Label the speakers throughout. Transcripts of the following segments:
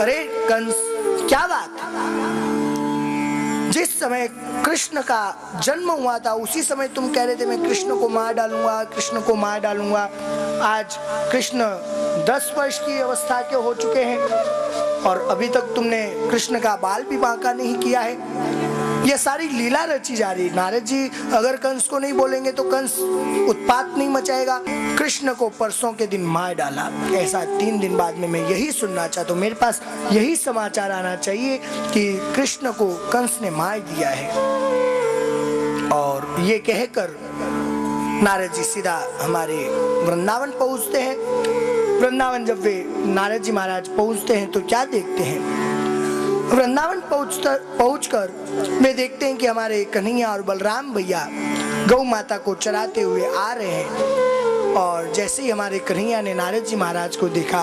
Speaker 1: अरे कंस, क्या बात है? जिस समय कृष्ण का जन्म हुआ था उसी समय तुम कह रहे थे मैं कृष्ण को मार डालूंगा, कृष्ण को मार डालूंगा। आज कृष्ण 10 वर्ष की अवस्था के हो चुके हैं और अभी तक तुमने कृष्ण का बाल भी बांका नहीं किया है। यह सारी लीला रची जा रही। नारद जी अगर कंस को नहीं बोलेंगे तो कंस उत्पात नहीं मचाएगा। कृष्ण को परसों के दिन मार डाला, ऐसा 3 दिन बाद में मैं यही सुनना चाहता हूँ। मेरे पास यही समाचार आना चाहिए कि कृष्ण को कंस ने मार दिया है। और ये कहकर नारद जी सीधा हमारे वृंदावन पहुंचते हैं। वृंदावन जब वे नारद जी महाराज पहुंचते हैं तो क्या देखते हैं? वृंदावन पहुंचकर वे देखते हैं कि हमारे कन्हैया और बलराम भैया गौ माता को चराते हुए आ रहे हैं। और जैसे ही हमारे कन्हैया ने नारद जी महाराज को देखा,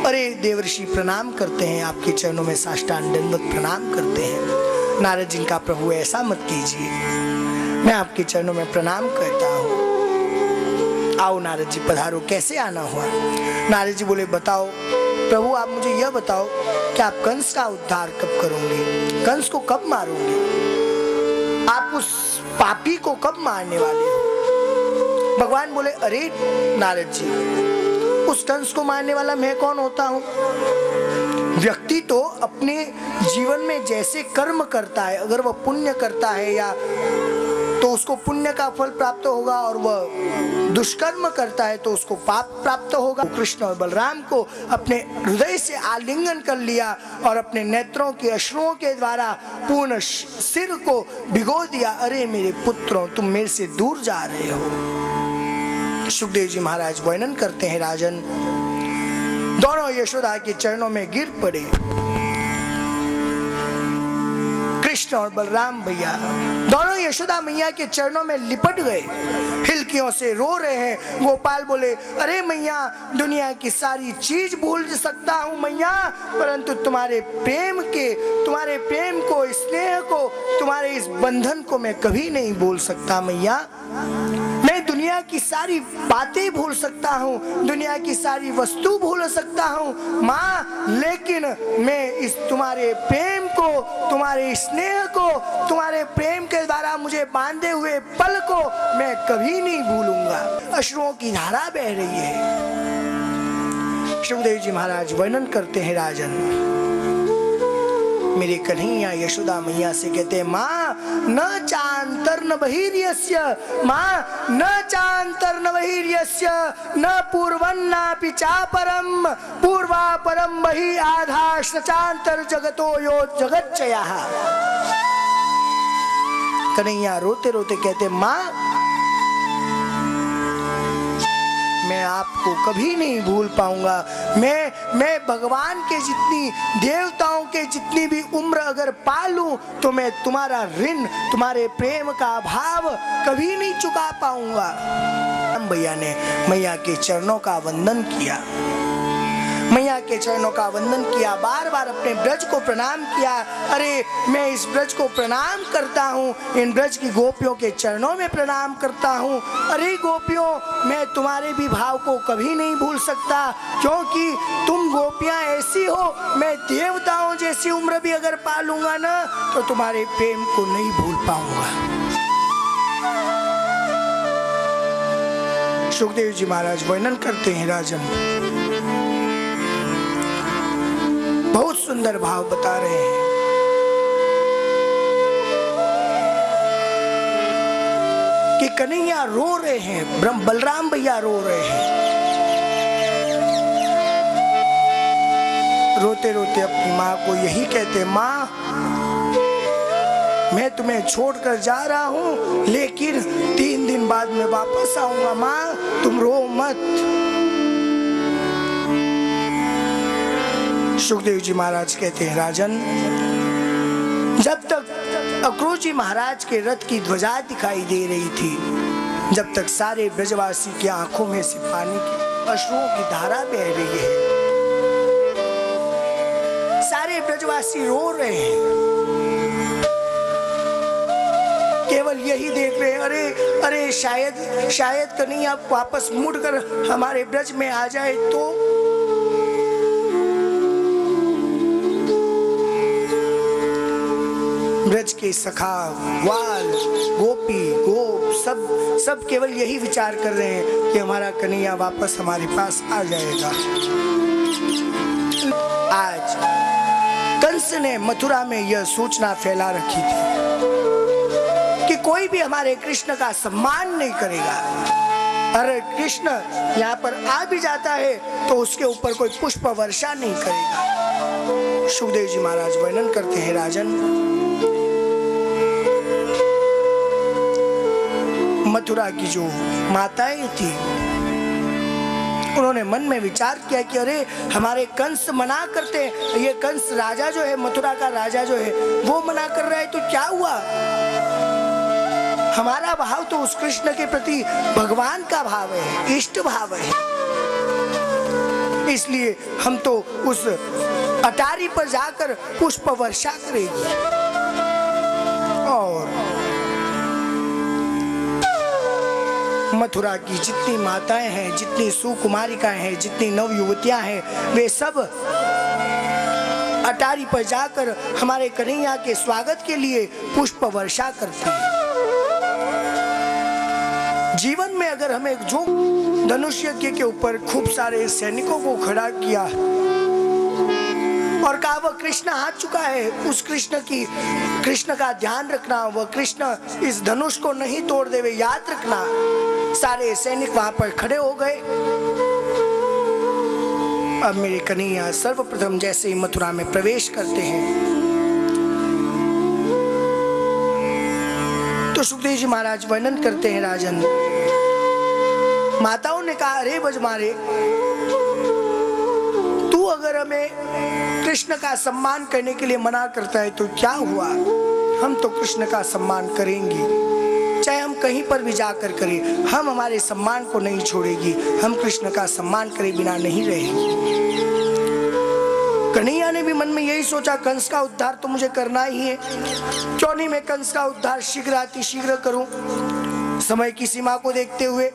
Speaker 1: अरे देवर्षि प्रणाम करते हैं, आपके चरणों में साष्टांग दंडवत प्रणाम करते हैं। नारद जी का प्रभु ऐसा मत कीजिए, मैं आपके चरणों में प्रणाम करता हूँ। आओ नारद जी पधारो, कैसे आना हुआ? नारद जी बोले बताओ प्रभु, आप मुझे यह बताओ कि आप कंस का उद्धार कब करोगे? कंस को कब मारोगे? आप उस पापी को कब मारने वाले हो? भगवान बोले अरे नारद जी, उस कंस को मारने वाला मैं कौन होता हूँ? व्यक्ति तो अपने जीवन में जैसे कर्म करता है, अगर वह पुण्य करता है या तो उसको पुण्य का फल प्राप्त होगा, और वह दुष्कर्म करता है तो उसको पाप प्राप्त होगा। कृष्ण और बलराम को अपने हृदय से आलिंगन कर लिया और अपने नेत्रों के अश्रुओं के द्वारा पूर्ण सिर को भिगो दिया। अरे मेरे पुत्रों, तुम मेरे से दूर जा रहे हो। सुखदेव जी महाराज वर्णन करते हैं, राजन दोनों यशोदा के चरणों में गिर पड़े। कृष्ण और बलराम भैया दोनों यशोदा मैया के चरणों में लिपट गए, हिलकियों से रो रहे हैं। गोपाल बोले अरे मैया, दुनिया की सारी चीज भूल सकता हूँ मैया, परंतु तुम्हारे प्रेम को, स्नेह को, तुम्हारे इस बंधन को मैं कभी नहीं भूल सकता मैया। मैं दुनिया की सारी बातें भूल सकता हूँ, दुनिया की सारी वस्तु भूल सकता हूँ माँ, लेकिन मैं इस तुम्हारे प्रेम को, तुम्हारे स्नेह को, तुम्हारे प्रेम के द्वारा मुझे बांधे हुए पल को मैं कभी नहीं भूलूंगा। अश्रुओं की धारा बह रही है। सुखदेव जी महाराज वर्णन करते हैं, राजन मेरे कन्हैया यशोदा मैया से कहते हैं माँ न चांतर न बहिर्यस्य, माँ न चांतर न बहिर्यस्य, न पूर्वं नापि चापरम, पूर्वा परम बहि आधाश चांतर जगतो यो जगच्चयः। कन्हैया रोते रोते कहते माँ मैं आपको कभी नहीं भूल पाऊंगा। मैं भगवान के जितनी, देवताओं के जितनी भी उम्र अगर पालूं तो मैं तुम्हारा ऋण, तुम्हारे प्रेम का भाव कभी नहीं चुका पाऊंगा। भैया ने मैया के चरणों का वंदन किया, मैया के चरणों का वंदन किया, बार बार अपने ब्रज को प्रणाम किया। अरे मैं इस ब्रज को प्रणाम करता हूँ, इन ब्रज की गोपियों के चरणों में प्रणाम करता हूँ। अरे गोपियों, मैं तुम्हारे भी भाव को कभी नहीं भूल सकता, क्योंकि तुम गोपियाँ ऐसी हो, मैं देवताओं जैसी उम्र भी अगर पालूंगा ना तो तुम्हारे प्रेम को नहीं भूल पाऊंगा। सुखदेव जी महाराज वर्णन करते हैं, राजन बहुत सुंदर भाव बता रहे हैं। कि कन्हैया रो रहे हैं, बलराम भैया रो रहे हैं, रोते रोते अपनी माँ को यही कहते माँ मैं तुम्हें छोड़कर जा रहा हूँ, लेकिन 3 दिन बाद मैं वापस आऊंगा माँ, तुम रो मत। सुखदेव जी महाराज कहते हैं, राजन जब तक अक्रूर जी महाराज के रथ की ध्वजा दिखाई दे रही थी, जब तक सारे ब्रजवासी की आंखों में से पानी की, अश्रुओं की धारा बह रही है, सारे ब्रजवासी रो रहे हैं, केवल यही देख रहे हैं अरे अरे शायद कन्हैया वापस मुड़कर हमारे ब्रज में आ जाए तो। ब्रज के सखा, ग्वाल, गोपी, गोप सब केवल यही विचार कर रहे हैं कि हमारा कन्हैया वापस हमारे पास आ जाएगा। आज कंस ने मथुरा में यह सूचना फैला रखी थी कि कोई भी हमारे कृष्ण का सम्मान नहीं करेगा। अरे कृष्ण यहाँ पर आ भी जाता है तो उसके ऊपर कोई पुष्प वर्षा नहीं करेगा। सुखदेव जी महाराज वर्णन करते हैं, राजन मथुरा की जो माताएं थी उन्होंने मन में विचार किया कि अरे हमारे कंस मना करते हैं, ये कंस राजा जो है, मथुरा का राजा जो है वो मना कर रहा है तो क्या हुआ। हमारा भाव तो उस कृष्ण के प्रति भगवान का भाव है, इष्ट भाव है, इसलिए हम तो उस अटारी पर जाकर पुष्प वर्षा करेंगे। और मथुरा की जितनी माताएं हैं, जितनी सुकुमारिकाएं हैं, जितनी नव युवतियां हैं, वे सब अटारी पर जाकर हमारे कन्हैया के स्वागत के लिए पुष्प वर्षा करती हैं। जीवन में अगर हमें जो धनुष यज्ञ के ऊपर खूब सारे सैनिकों को खड़ा किया और कहा वह कृष्ण आ चुका है, उस कृष्ण का ध्यान रखना, वह कृष्ण इस धनुष को नहीं तोड़ देवे, याद रखना। सारे सैनिक वहां पर खड़े हो गए। अब मेरे कन्हैया सर्वप्रथम जैसे ही मथुरा में प्रवेश करते हैं तो सुखदेव जी महाराज वर्णन करते हैं, राजन माताओं ने कहा अरे बजमारे, तू अगर हमें कृष्ण का सम्मान करने के लिए मना करता है तो क्या हुआ, हम तो कृष्ण का सम्मान करेंगे, चाहे हम कहीं पर भी जाकर करें, हम हमारे सम्मान को नहीं छोड़ेगी, हम कृष्ण का सम्मान करे बिना नहीं रहेंगे। कन्हैया ने भी मन में यही सोचा, कंस का उद्धार तो मुझे करना ही है, क्यों नहीं मैं कंस का उद्धार शीघ्र करूं। समय की सीमा को देखते हुए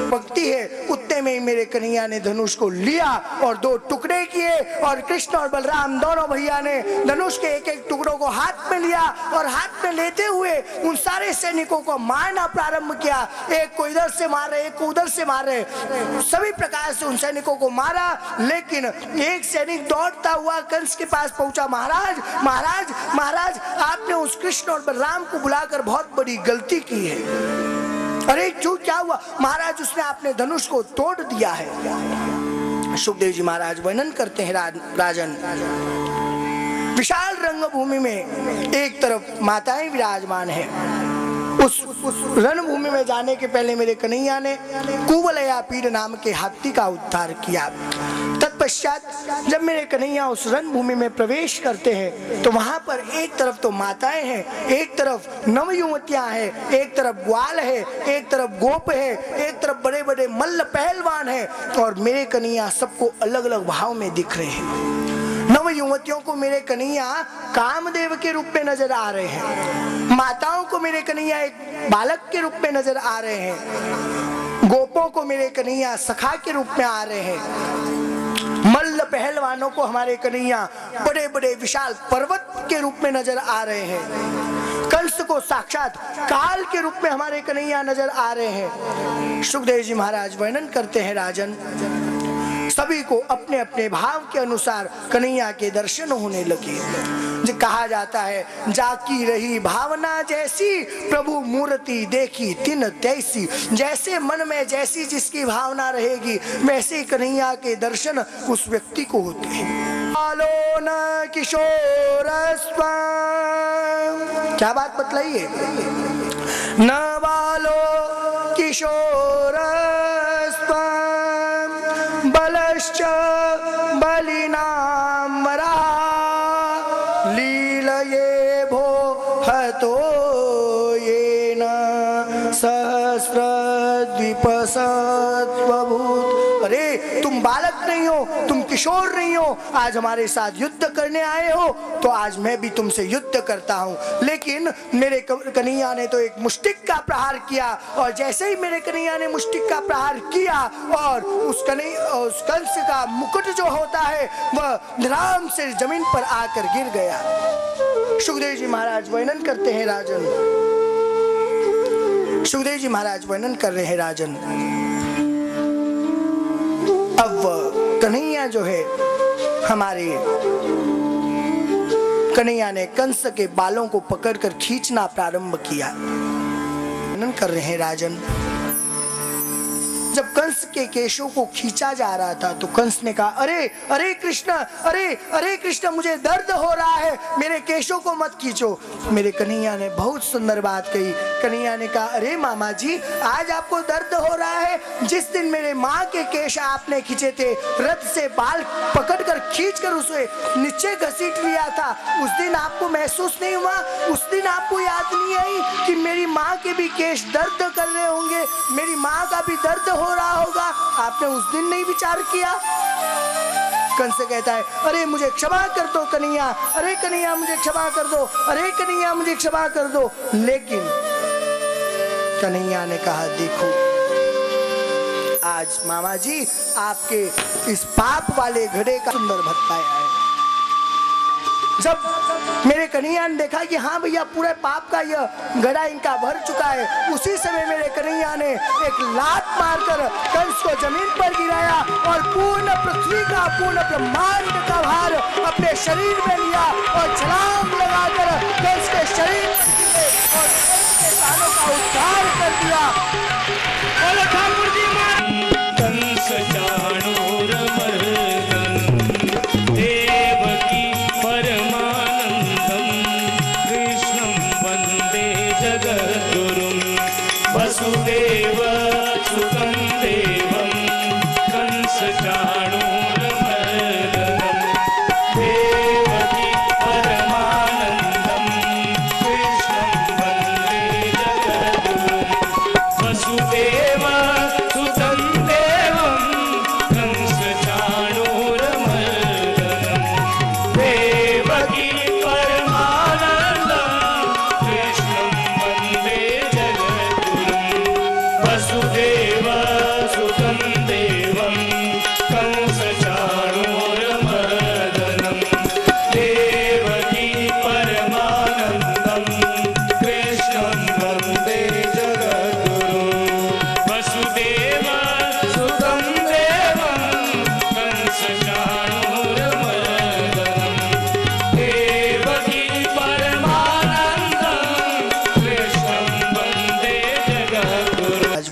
Speaker 1: भक्ति है, उतने में ही मेरे कन्हैया ने धनुष को लिया और दो टुकड़े किए और कृष्ण और बलराम दोनों भैया ने धनुष के एक एक टुकड़ों को हाथ में लिया और हाथ में लेते हुए उन सारे सैनिकों को मारना प्रारंभ किया। एक को इधर से मार रहे, एक को उधर से मार रहे, सभी प्रकार से उन सैनिकों को मारा। लेकिन एक सैनिक दौड़ता हुआ कंस के पास पहुंचा, महाराज महाराज महाराज, आपने उस कृष्ण और बलराम को बुलाकर बहुत बड़ी गलती की है। अरे क्यों, क्या हुआ महाराज, उसने आपने धनुष को तोड़ दिया है। सुखदेव जी महाराज वर्णन करते हैं, राजन विशाल रंगभूमि में एक तरफ माताएं विराजमान है, उस रणभूमि में जाने के पहले मेरे कन्हैया ने कुवलया पीर नाम के हाथी का उद्धार किया। तत्पश्चात जब मेरे कन्हैया उस रणभूमि में प्रवेश करते हैं तो वहां पर एक तरफ तो माताएं हैं, एक तरफ नवयुवतियां हैं, एक तरफ ग्वाल है, एक तरफ गोप है, एक तरफ बड़े बड़े मल्ल पहलवान हैं और मेरे कन्हैया सबको अलग अलग भाव में दिख रहे हैं। नव युवतियों को मेरे कन्हैया कामदेव के रूप में नजर आ रहे हैं, माताओं को मेरे कन्हैया एक बालक के रूप में नजर आ रहे हैं, गोपों को मेरे कन्हैया सखा के रूप में आ रहे हैं, मल्ल पहलवानों को हमारे कन्हैया बड़े बड़े विशाल पर्वत के रूप में नजर आ रहे हैं, कंस को साक्षात काल के रूप में हमारे कन्हैया नजर आ रहे हैं। सुखदेव जी महाराज वर्णन करते हैं, राजन सभी को अपने अपने भाव के अनुसार कन्हैया के दर्शन होने लगे। जो कहा जाता है, जाकी रही भावना जैसी, प्रभु मूर्ति देखी तिन तैसी। जैसे मन में जैसी जिसकी भावना रहेगी वैसे कन्हैया के दर्शन उस व्यक्ति को होते हैं। आलो न किशोर स्वाम, क्या बात बतलाइए, न बालो किशोर स्वाम बलश्च बलिनाम वरा लीलये भो हतो येन सहस्र द्वीप सत्वभूत। अरे तुम बालक नहीं हो, तुम किशोर नहीं हो, आज हमारे साथ युद्ध करने आए हो, तो आज मैं भी तुमसे युद्ध करता हूँ। लेकिन मेरे कन्हैया ने तो एक मुष्टिक का प्रहार किया, और जैसे ही मेरे कन्हैया ने मुष्टिक का प्रहार किया और उस कंस का मुकुट जो होता है वह धड़ाम से जमीन पर आकर गिर गया। सुखदेव जी महाराज वर्णन करते हैं राजन, सुखदेव जी महाराज वर्णन कर रहे हैं राजन, अब कन्हैया जो है, हमारे कन्हैया ने कंस के बालों को पकड़कर खींचना प्रारंभ किया। वर्णन कर रहे हैं राजन, जब कंस के केशों को खींचा जा रहा था तो कंस ने कहा, अरे अरे कृष्ण, अरे कृष्ण, मुझे दर्द हो रहा है, मेरे केशों को मत खींचो। मेरे कन्हैया ने बहुत सुंदर बात कही। कन्हैया ने कहा, अरे मामा जी, आज आपको दर्द हो रहा है, जिस दिन मेरे माँ के केश आपने खींचे थे, रथ से बाल पकड़कर खींचकर उसे नीचे घसीट लिया था, उस दिन आपको महसूस नहीं हुआ? उस दिन आपको याद नहीं आई कि मेरी माँ के भी केश दर्द कर रहे होंगे, मेरी माँ का भी दर्द हो रहा होगा? आपने उस दिन नहीं विचार किया? कंस कहता है, अरे मुझे क्षमा कर दो कन्हैया, अरे कन्हैया मुझे क्षमा कर दो, अरे कन्हैया मुझे क्षमा कर दो। लेकिन कन्हैया ने कहा, देखो आज मामा जी आपके इस पाप वाले घड़े का सुंदर भटकाया है। जब मेरे कन्हैया ने देखा कि हाँ भैया पूरे पाप का यह घड़ा इनका भर चुका है, उसी समय मेरे कन्हैया ने एक लात मारकर कंस को जमीन पर गिराया और पूर्ण पृथ्वी का, पूर्ण ब्रह्मांड का भार अपने शरीर में लिया और छलांग लगाकर कंस के शरीर और कंस के प्राणों का उद्धार कर दिया।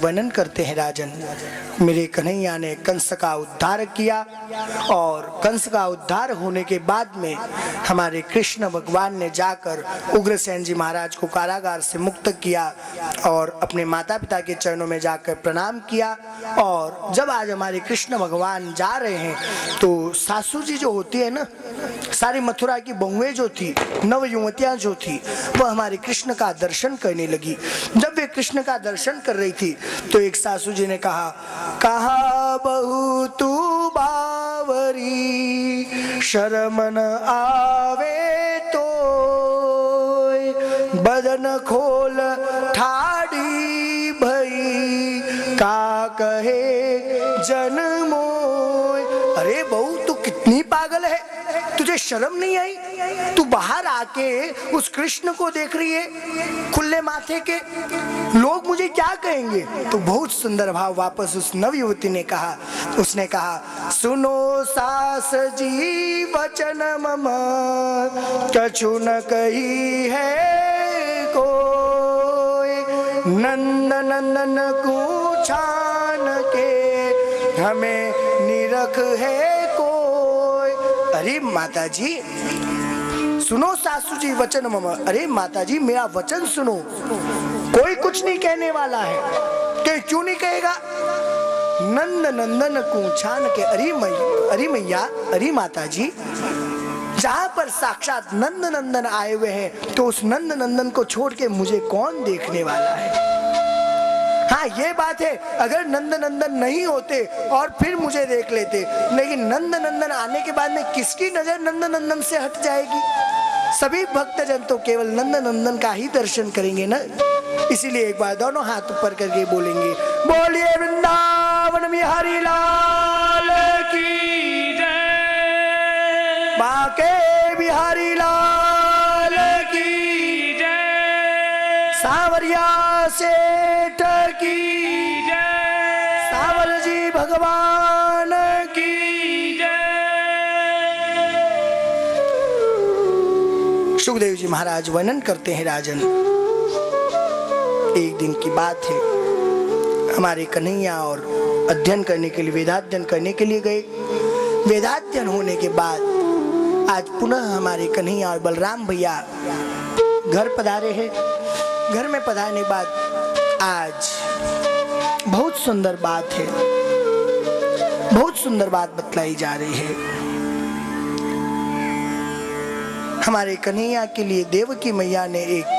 Speaker 1: वर्णन करते हैं राजन, मेरे कन्हैया ने कंस का उद्धार किया और कंस का उद्धार होने के बाद में हमारे कृष्ण भगवान ने जाकर उग्रसेन जी महाराज को कारागार से मुक्त किया और अपने माता पिता के चरणों में जाकर प्रणाम किया। और जब आज हमारे कृष्ण भगवान जा रहे हैं तो सासू जी जो होती है ना, सारी मथुरा की बहुएं जो थी, नव युवतियां जो थी, वह हमारे कृष्ण का दर्शन करने लगी। जब वे कृष्ण का दर्शन कर रही थी तो एक सासू जी ने कहा, कहा बहू तू बावरी, शर्म न आवे तो बदन खोल ठाड़ी भई, का कहे जनमोय। अरे बहू तू कितनी पागल है, तुझे शर्म नहीं आई? तू बाहर आके उस कृष्ण को देख रही है खुले माथे के, लोग मुझे क्या कहेंगे? तो बहुत सुंदर भाव वापस उस नवयुवती ने कहा, उसने कहा, सुनो सास जी वचन मम, कछु न कही है कोई, नंद नंदन को छान के हमें निरख है कोई। अरे माता जी सुनो, सासू जी वचन मम, अरे माता जी मेरा वचन सुनो, कोई कुछ नहीं कहने वाला है। क्यों नहीं कहेगा? नंद नंदन को छान के, अरे मैया, अरे माता जी, जहां पर साक्षात नंद नंदन आए हुए हैं तो उस नंद नंदन को छोड़ के मुझे कौन देखने वाला है? हाँ ये बात है, अगर नंद नंदन नहीं होते और फिर मुझे देख लेते, लेकिन नंद नंदन आने के बाद में किसकी नजर नंद नंदन से हट जाएगी? सभी भक्तजन तो केवल नंद नंदन का ही दर्शन करेंगे ना। इसीलिए एक बार दोनों हाथ ऊपर करके बोलेंगे, बोलिए वृंदावन बिहारी लाल की जय, बाके बिहारी लाल की जय, सावरिया सेठ की जय, सावर जी भगवान की जय। सुखदेव जी महाराज वर्णन करते हैं, राजन एक दिन की बात है, हमारे कन्हैया और अध्ययन करने के लिए, वेदाध्ययन करने के लिए गए। वेदाध्ययन होने के बाद आज पुनः हमारे कन्हैया और बलराम भैया घर पधारे हैं। घर में पधारने के बाद आज बहुत सुंदर बात है, बहुत सुंदर बात बतलाई जा रही है। हमारे कन्हैया के लिए देवकी मैया ने एक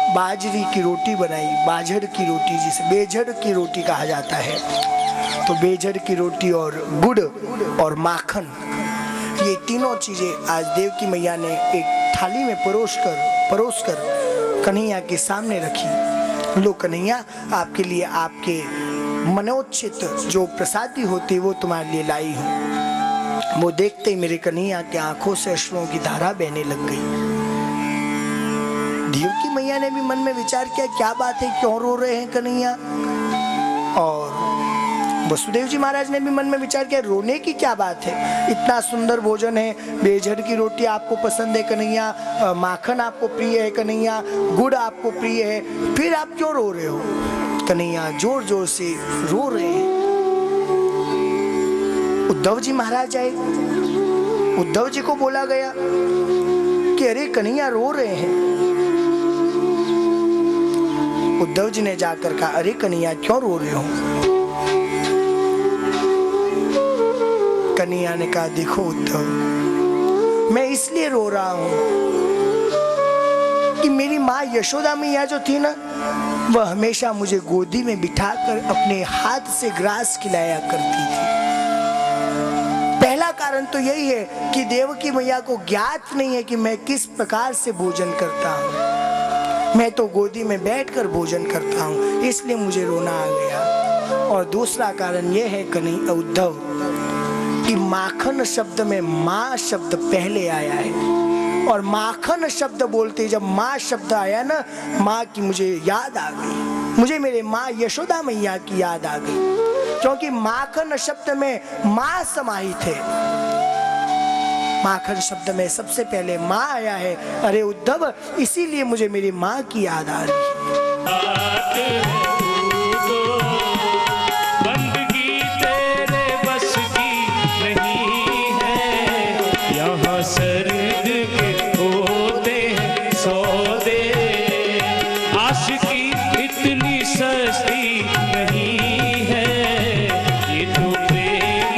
Speaker 1: बाजरी की रोटी बनाई, बाजड़ की रोटी, जिसे बेजड़ की रोटी कहा जाता है। तो बेजड़ की रोटी और गुड़ और माखन, ये तीनों चीजें आज देवकी मैया ने एक थाली में परोस कर कन्हैया के सामने रखी। लो कन्हैया, आपके लिए आपके मनोचित जो प्रसादी होती है वो तुम्हारे लिए लाई हूँ। वो देखते ही मेरे कन्हैया के आंखों से अश्रुओं की धारा बहने लग गई। देवकी मैया ने भी मन में विचार किया, क्या बात है, क्यों रो रहे हैं कन्हैया? और वसुदेव जी महाराज ने भी मन में विचार किया, रोने की क्या बात है, इतना सुंदर भोजन है, बेजड़ की रोटी आपको पसंद है कन्हैया, माखन आपको प्रिय है कन्हैया, गुड़ आपको प्रिय है, फिर आप क्यों रो रहे हो? कन्हैया जोर जोर से रो रहे हैं। उद्धव जी महाराज आए, उद्धव जी को बोला गया कि अरे कन्हैया रो रहे हैं। उद्धव जी ने जाकर कहा, अरे कन्हैया क्यों रो रहे हो? कन्हैया ने कहा, देखो उद्धव, मैं इसलिए रो रहा हूं कि मेरी माँ यशोदा मैया जो थी ना, वह हमेशा मुझे गोदी में बिठाकर अपने हाथ से ग्रास खिलाया करती थी। पहला कारण तो यही है कि देवकी मैया को ज्ञात नहीं है कि मैं किस प्रकार से भोजन करता हूँ। मैं तो गोदी में बैठकर भोजन करता हूँ, इसलिए मुझे रोना आ गया। और दूसरा कारण यह है कन्हैया उद्धव कि माखन शब्द में माँ शब्द पहले आया है, और माखन शब्द बोलते जब माँ शब्द आया ना, माँ की मुझे याद आ गई, मुझे मेरे माँ यशोदा मैया की याद आ गई, क्योंकि माखन शब्द में माँ समाहित है। माखन शब्द में सबसे पहले माँ आया है। अरे उद्धव, इसीलिए मुझे मेरी माँ की याद आ रही है।
Speaker 2: बंदगी तेरे बस की नहीं है, यहाँ सर्द के होते हैं सौदे, आशिकी इतनी सस्ती नहीं है, ये तो प्रेम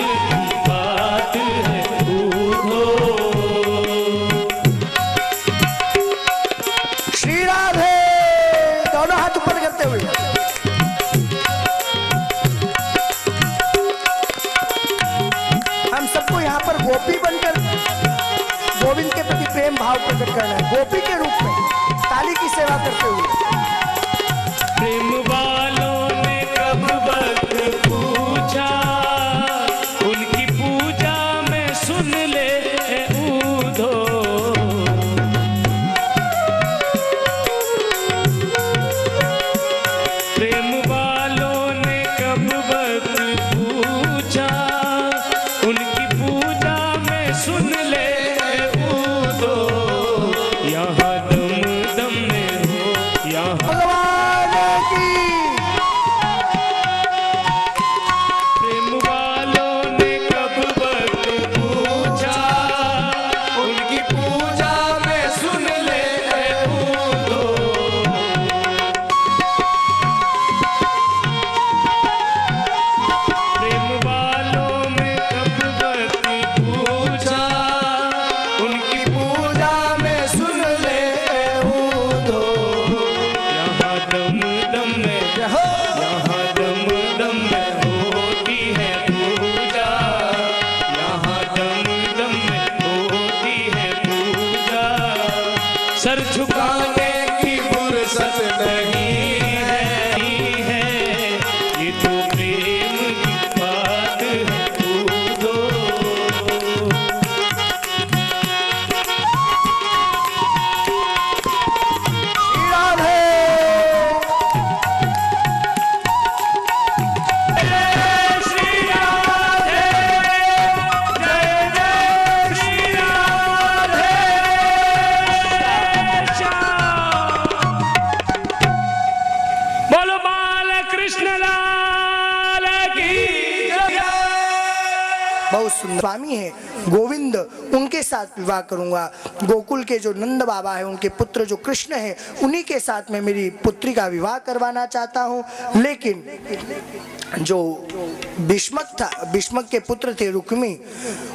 Speaker 2: की बात है उधो।
Speaker 1: श्री राधे, दोनों हाथ ऊपर करते हुए हम सबको यहाँ पर गोपी बनकर गोविंद के प्रति प्रेम भाव प्रकट करना है, गोपी के रूप में ताली की सेवा करते हुए।
Speaker 2: प्रेम वालों ने कब वक्त पूछा, उनकी पूजा में सुन ले ऊधो। प्रेम वालों ने कब वक्त पूछा, उनकी पूजा में सुन ले ऊधो। यहाँ दम दम में हो सर झुकाने की फुर्सत नहीं है, ये तो प्रेम की बात है कूदो।
Speaker 1: बहुत सुंदर स्वामी है गोविंद, उनके साथ विवाह करूंगा। गोकुल के जो नंद बाबा है उनके पुत्र जो कृष्ण है उन्हीं के साथ मैं मेरी पुत्री का विवाह करवाना चाहता हूं। लेकिन जो भीष्मक था, भीष्मक के पुत्र थे रुक्मी,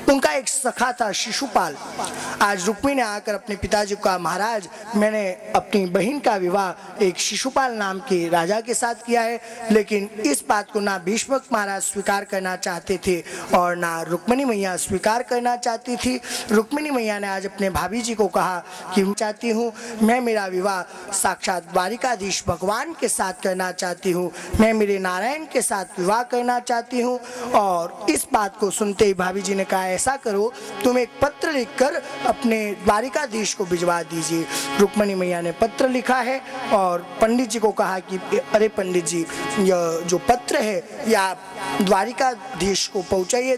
Speaker 1: उनका एक सखा था शिशुपाल। आज रुक्मी ने आकर अपने पिताजी को कहा, महाराज मैंने अपनी बहन का विवाह एक शिशुपाल नाम के राजा के साथ किया है। लेकिन इस बात को ना भीष्मक महाराज स्वीकार करना चाहते थे और ना रुक्मिणी मैया स्वीकार करना चाहती थी। रुक्मिणी मैया ने आज अपने भाभी जी को कहा कि मैं चाहती हूँ, मैं मेरा विवाह साक्षात द्वारिकाधीश भगवान के साथ करना चाहती हूँ, मैं मेरे नारायण के साथ विवाह करना चाहती हूँ। और इस बात को सुनते ही भाभी जी ने कहा, ऐसा करो तुम एक पत्र लिखकर अपने द्वारिकाधीश को भिजवा दीजिए। रुक्मिणी मैया ने पत्र लिखा है और पंडित जी को कहा कि अरे पंडित जी, यह जो पत्र है या द्वारिकाधीश को पहुंचाइए।